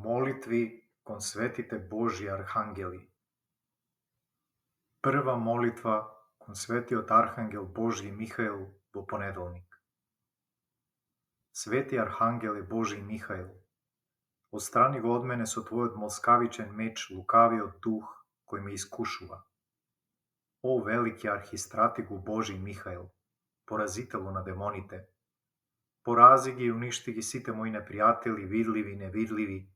molitvi kon svetite Božji arhangeli. Prva molitva kon svetиот arhangel Božji Mihail во понеделник. Свети архангеле Божи Михаил, отстрани го од мене со твојот молскавичен меч лукавиот дух кој ме искушува. О велики архистратигу Божи Михаил, поразителу на демоните, порази ги и уништи ги сите мои непријатели, видливи и невидливи,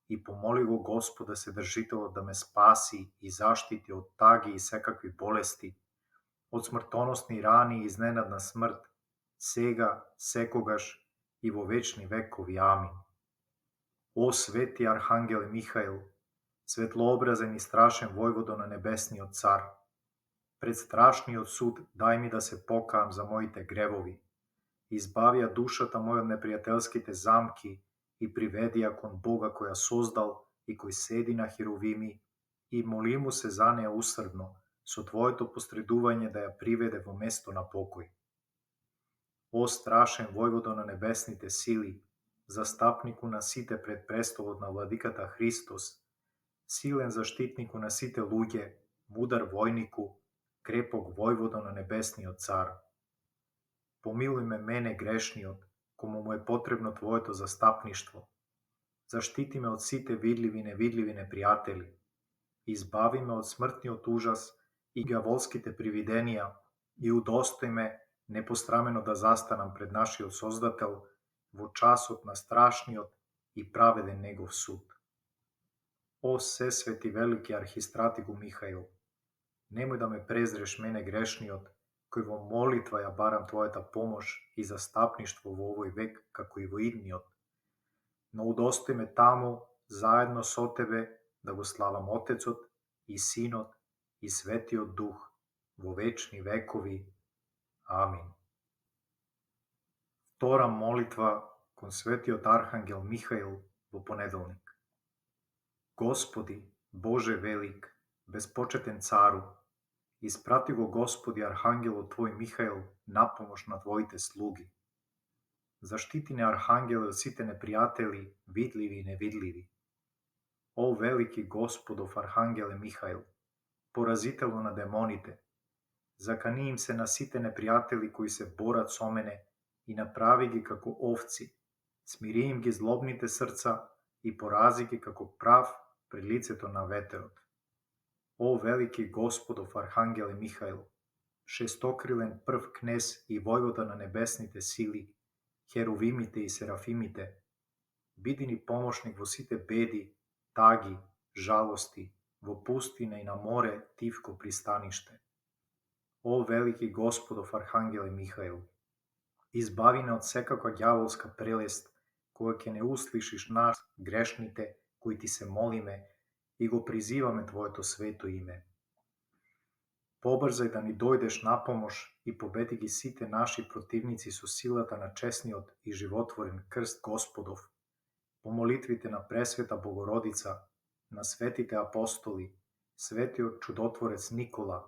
и помоли го Господа Седржителот да ме спаси и заштити од таги и секакви болести, од смртоносни рани и изненадна смрт, сега, секогаш и во вечни векови. Амин. О свети архангеле Михаил, светлообразен и страшен војводо на небесниот цар, пред страшниот суд дај ми да се покаам за моите гревови, избавија душата моја од непријателските замки и приведи ја кон Бога која создал и кој седи на херовими, и моли му се за неја усрдно, со твоето посредување да ја приведе во место на покој. О страшен војводо на небесните сили, застапнику на сите пред престолот на владиката Христос, силен заштитнику на сите луѓе, мудар војнику, крепок војводо на небесниот цар. Помилуј мене грешниот, кому му е потребно твоето застапништво. Заштити ме од сите видливи и невидливи непријатели. Избави ме од смртниот ужас и ѓаволските привиденија и удостој ме непострамено да застанам пред нашиот Создател во часот на страшниот и праведен негов суд. О сесвети велики архистратигу Михаил, немој да ме презреш мене грешниот, кој во молитва ја барам твојата помош и застапништво во овој век, како и во идниот. Но удостој ме таму, заедно со тебе, да го славам Отецот и Синот и Светиот Дух во вечни векови. Амин. Втора молитва кон светиот архангел Михаил во понеделник. Господи, Боже велик, безпочетен цару, испрати го Господи архангелот Твој Михаил на помош на Твоите слуги. Заштити не архангеле од сите непријатели, видливи и невидливи. О велики Господов архангеле Михаил, поразителу на демоните, закани им се на сите непријатели кои се борат со мене и направи ги како овци, смири им ги злобните срца и порази ги како прав пред лицето на ветерот. О велики Господов архангеле Михаил, шестокрилен прв кнез и војвода на небесните сили, херовимите и серафимите, биди ни помошник во сите беди, таги, жалости, во пустина и на море тивко пристаниште. О велики Господов архангеле Михаил, избави не од секаква ѓаволска прелест, која ќе не услишиш нас, грешните, кои ти се молиме и го призиваме Твоето свето име. Побрзај да ни дојдеш на помош и победи ги сите наши противници со силата на честниот и животворен крст Господов, по молитвите на Пресвета Богородица, на светите апостоли, светиот чудотворец Никола,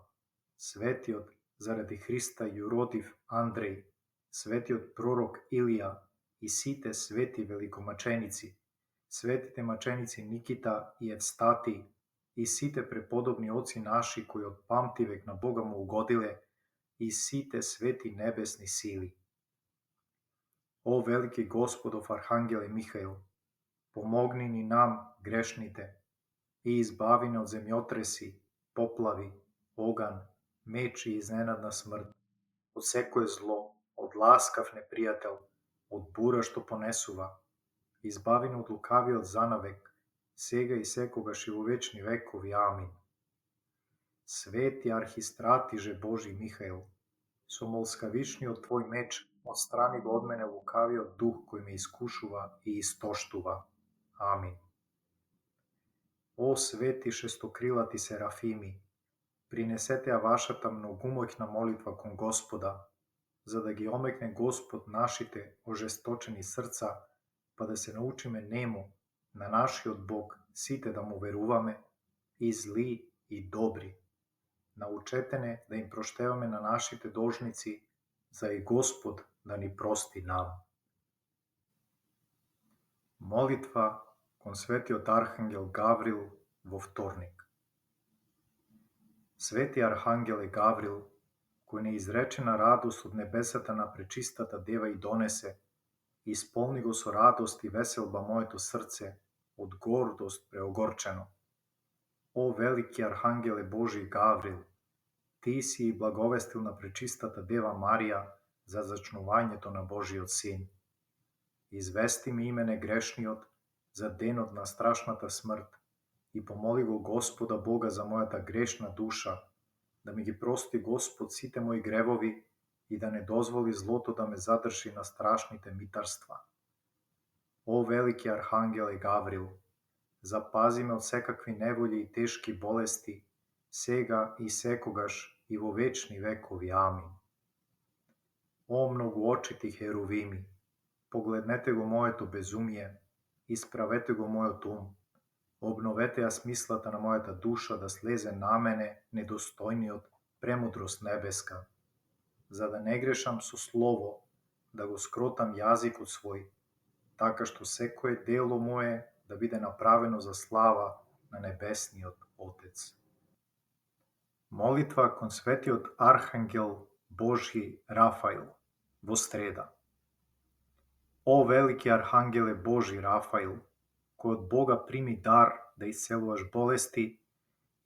светиот заради Христа јуродив Андреј, светиот пророк Илија и сите свети великомаченици, светите маченици Никита и Евстати и сите преподобни оци наши кои од памтивек на Бога му угодиле и сите свети небесни сили. О велики Господов архангеле Михаил, помогни ни нам, грешните, и избави не од земјотреси, поплави, оган, меч и изненадна смрт, од секое зло, од ласкав непријател, од бура што понесува, избави не од лукавиот занавек, сега и секогаш и во вечни векови. Амин. Свети архистратиже Божи Михаил, со молскавичниот Твој меч отстрани го од мене лукавиот дух кој ме искушува и истоштува. Амин. О свети шестокрилати серафими, принесете ја вашата многумоќна молитва кон Господа, за да ги омекне Господ нашите ожесточени срца, па да се научиме нему, на нашиот Бог, сите да му веруваме, и зли и добри. Научете не да им проштеваме на нашите должници, за и Господ да ни прости нам. Молитва кон светиот архангел Гаврил во вторник. Свети архангеле Гаврил, кој неизречена радост од небесата на пречистата дева и донесе, исполни го со радост и веселба моето срце, од гордост преогорчено. О велики архангеле Божи Гаврил, ти си и благовестил на пречистата дева Марија за зачнувањето на Божиот син. Извести ми имене грешниот за денот на страшната смрт и помоли го Господа Бога за мојата грешна душа, да ми ги прости Господ сите мои гревови и да не дозволи злото да ме задржи на страшните митарства. О велики архангеле Гаврил, запази ме од секакви неволји и тешки болести, сега и секогаш и во вечни векови. Амин. О многоочити херувими, погледнете го моето безумие, исправете го мојот ум, обновете ја смислата на мојата душа да слезе на мене недостојниот премудрост небеска, за да не грешам со слово, да го скротам јазикот свој, така што секое дело мое да биде направено за слава на небесниот Отец. Молитва кон светиот архангел Божји Рафаил во среда. О велики архангеле Божи Рафаил, кој од Бога прими дар да исцелуваш болести,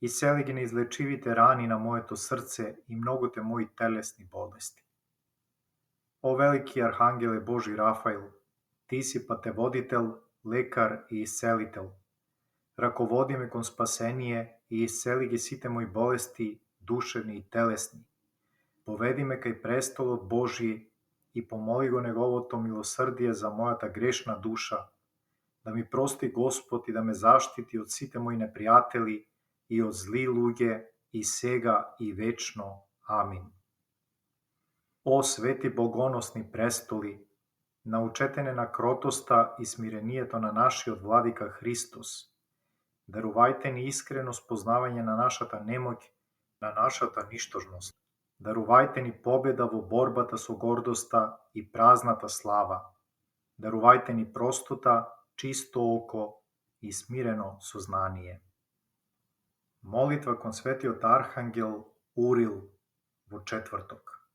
исцели ги неизлечивите рани на моето срце и многуте мои телесни болести. О велики архангеле Божи Рафаил, ти си патеводител, лекар и исцелител. Раководи ме кон спасение и исцели ги сите мои болести, душевни и телесни. Поведи ме кај престолот Божи и помоли го неговото милосрдие за мојата грешна душа, да ми прости Господ и да ме заштити од сите мои непријатели и од зли луѓе и сега и вечно. Амин. О свети богоносни престоли, научете не на кротоста и смирението на нашиот владика Христос. Дарувајте ни искрено спознавање на нашата немоќ, на нашата ништожност. Дарувајте ни победа во борбата со гордоста и празната слава. Дарувајте ни простота, чисто око и смирено сознание. Молитва кон светиот архангел Урил во четврток.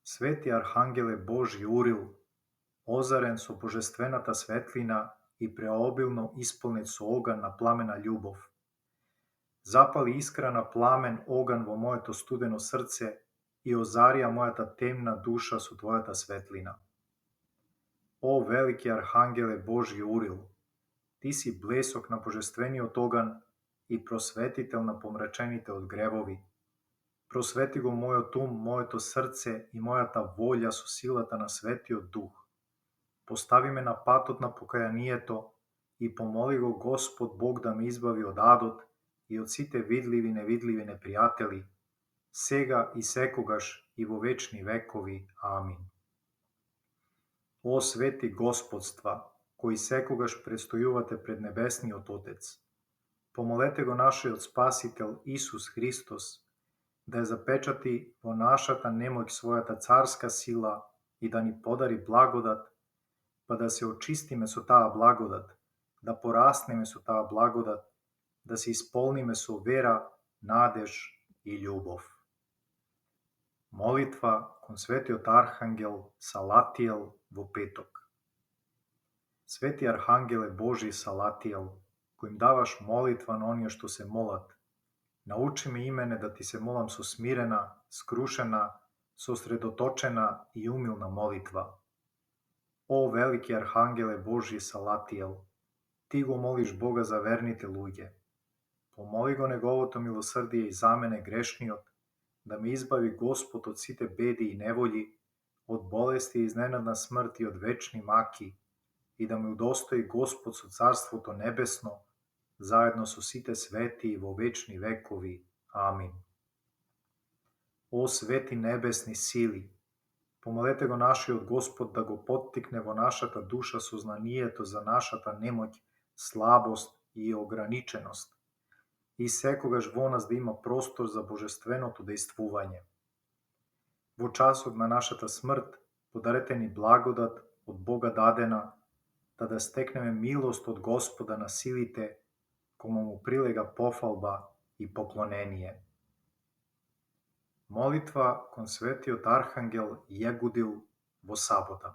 Свети архангеле Божи Урил, озарен со божествената светлина и преобилно исполнет со оган на пламена љубов, запали искра на пламен оган во моето студено срце и озарија мојата темна душа со твојата светлина. О велики архангеле Божи Урил, ти си блесок на божествениот оган и просветител на помрачените од гревови. Просвети го мојот ум, моето срце и мојата волја со силата на Светиот Дух. Постави ме на патот на покајанието и помоли го Господ Бог да ме избави од адот и од сите видливи и невидливи непријатели, сега и секогаш и во вечни векови. Амин. О свети Господства, кои секогаш предстојувате пред Небесниот Отец, помолете го нашиот Спасител Исус Христос да ја запечати во нашата немоќ својата царска сила и да ни подари благодат, па да се очистиме со таа благодат, да пораснеме со таа благодат, да се исполниме со вера, надеж и љубов. Молитва кон светиот архангел Салатиел во петок. Свети архангеле Божи Салатиел, кој им даваш молитва на оние што се молат, научи ме и мене да ти се молам со смирена, скрушена, сосредоточена и умилна молитва. О велики архангеле Божи Салатиел, ти го молиш Бога за верните луѓе. Помоли го неговото милосрдие и за мене грешниот, да ме избави Господ од сите беди и неволји, од болести и изненадна смрт и од вечни маки, и да ме удостои Господ со Царството Небесно, заедно со сите свети во вечни векови. Амин. О свети небесни сили, помолете го нашиот Господ да го поттикне во нашата душа сознанието за нашата немоќ, слабост и ограниченост, и секогаш во нас да има простор за божественото дејствување. Во часот на нашата смрт, подарете ни благодат од Бога дадена, да stekneme milost od Gospoda nasilite, komu mu prilega pohvalba i poklonenije. Molitva kon svetiot Arhangel Jegudil vo saboda.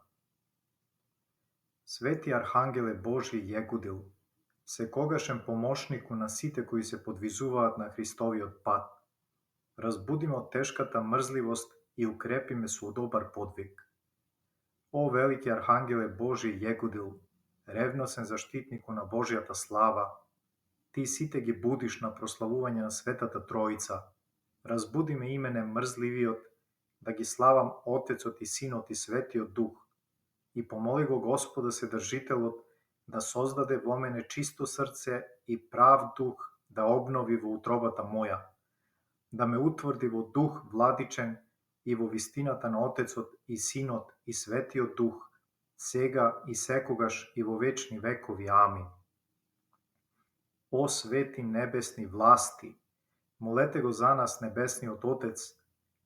Sveti Arhangele Božji Jegudil, всекогашен помощнику на сите кои се подвизуваат на Христовиот пат, разбуди ме од тешката мрзливост и укрепи ме со добар подвиг. О велики Архангеле Божи Јегудил, ревносен заштитнику на Божјата слава, ти сите ги будиш на прославување на Светата Троица, разбуди ме имене мрзливиот, да ги славам Отецот и Синот и Светиот Дух, и помоли го Господа Седржителот да создаде во мене чисто срце и прав дух да обнови во утробата моја, да ме утврди во дух владичен и во вистината на Отецот и Синот и Светиот Дух, сега и секогаш и во вечни векови. Амин. О свети небесни власти, молете го за нас небесниот Отец,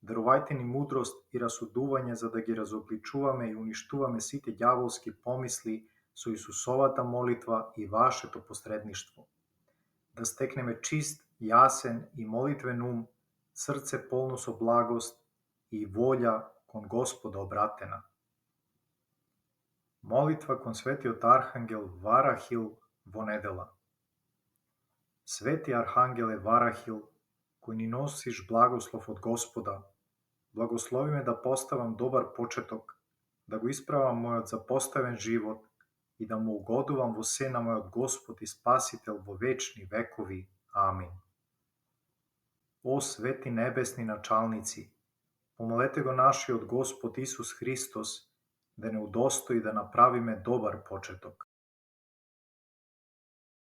дарувајте ни мудрост и расудување за да ги разобличуваме и уништуваме сите ѓаволски помисли со Исусовата молитва и вашето посредништво. Да стекнеме чист, јасен и молитвен ум, срце полно со благост и волја кон Господа обратена. Молитва кон светиот Архангел Варахил во недела. Свети Архангеле Варахил, кој ни носиш благослов од Господа, благослови ме да поставам добар почеток, да го исправам мојот запоставен живот и да му угодувам во се на мојот Господ и Спасител во вечни векови. Амин. О свети небесни началници, помолете го нашиот Господ Исус Христос да не удостои да направиме добар почеток.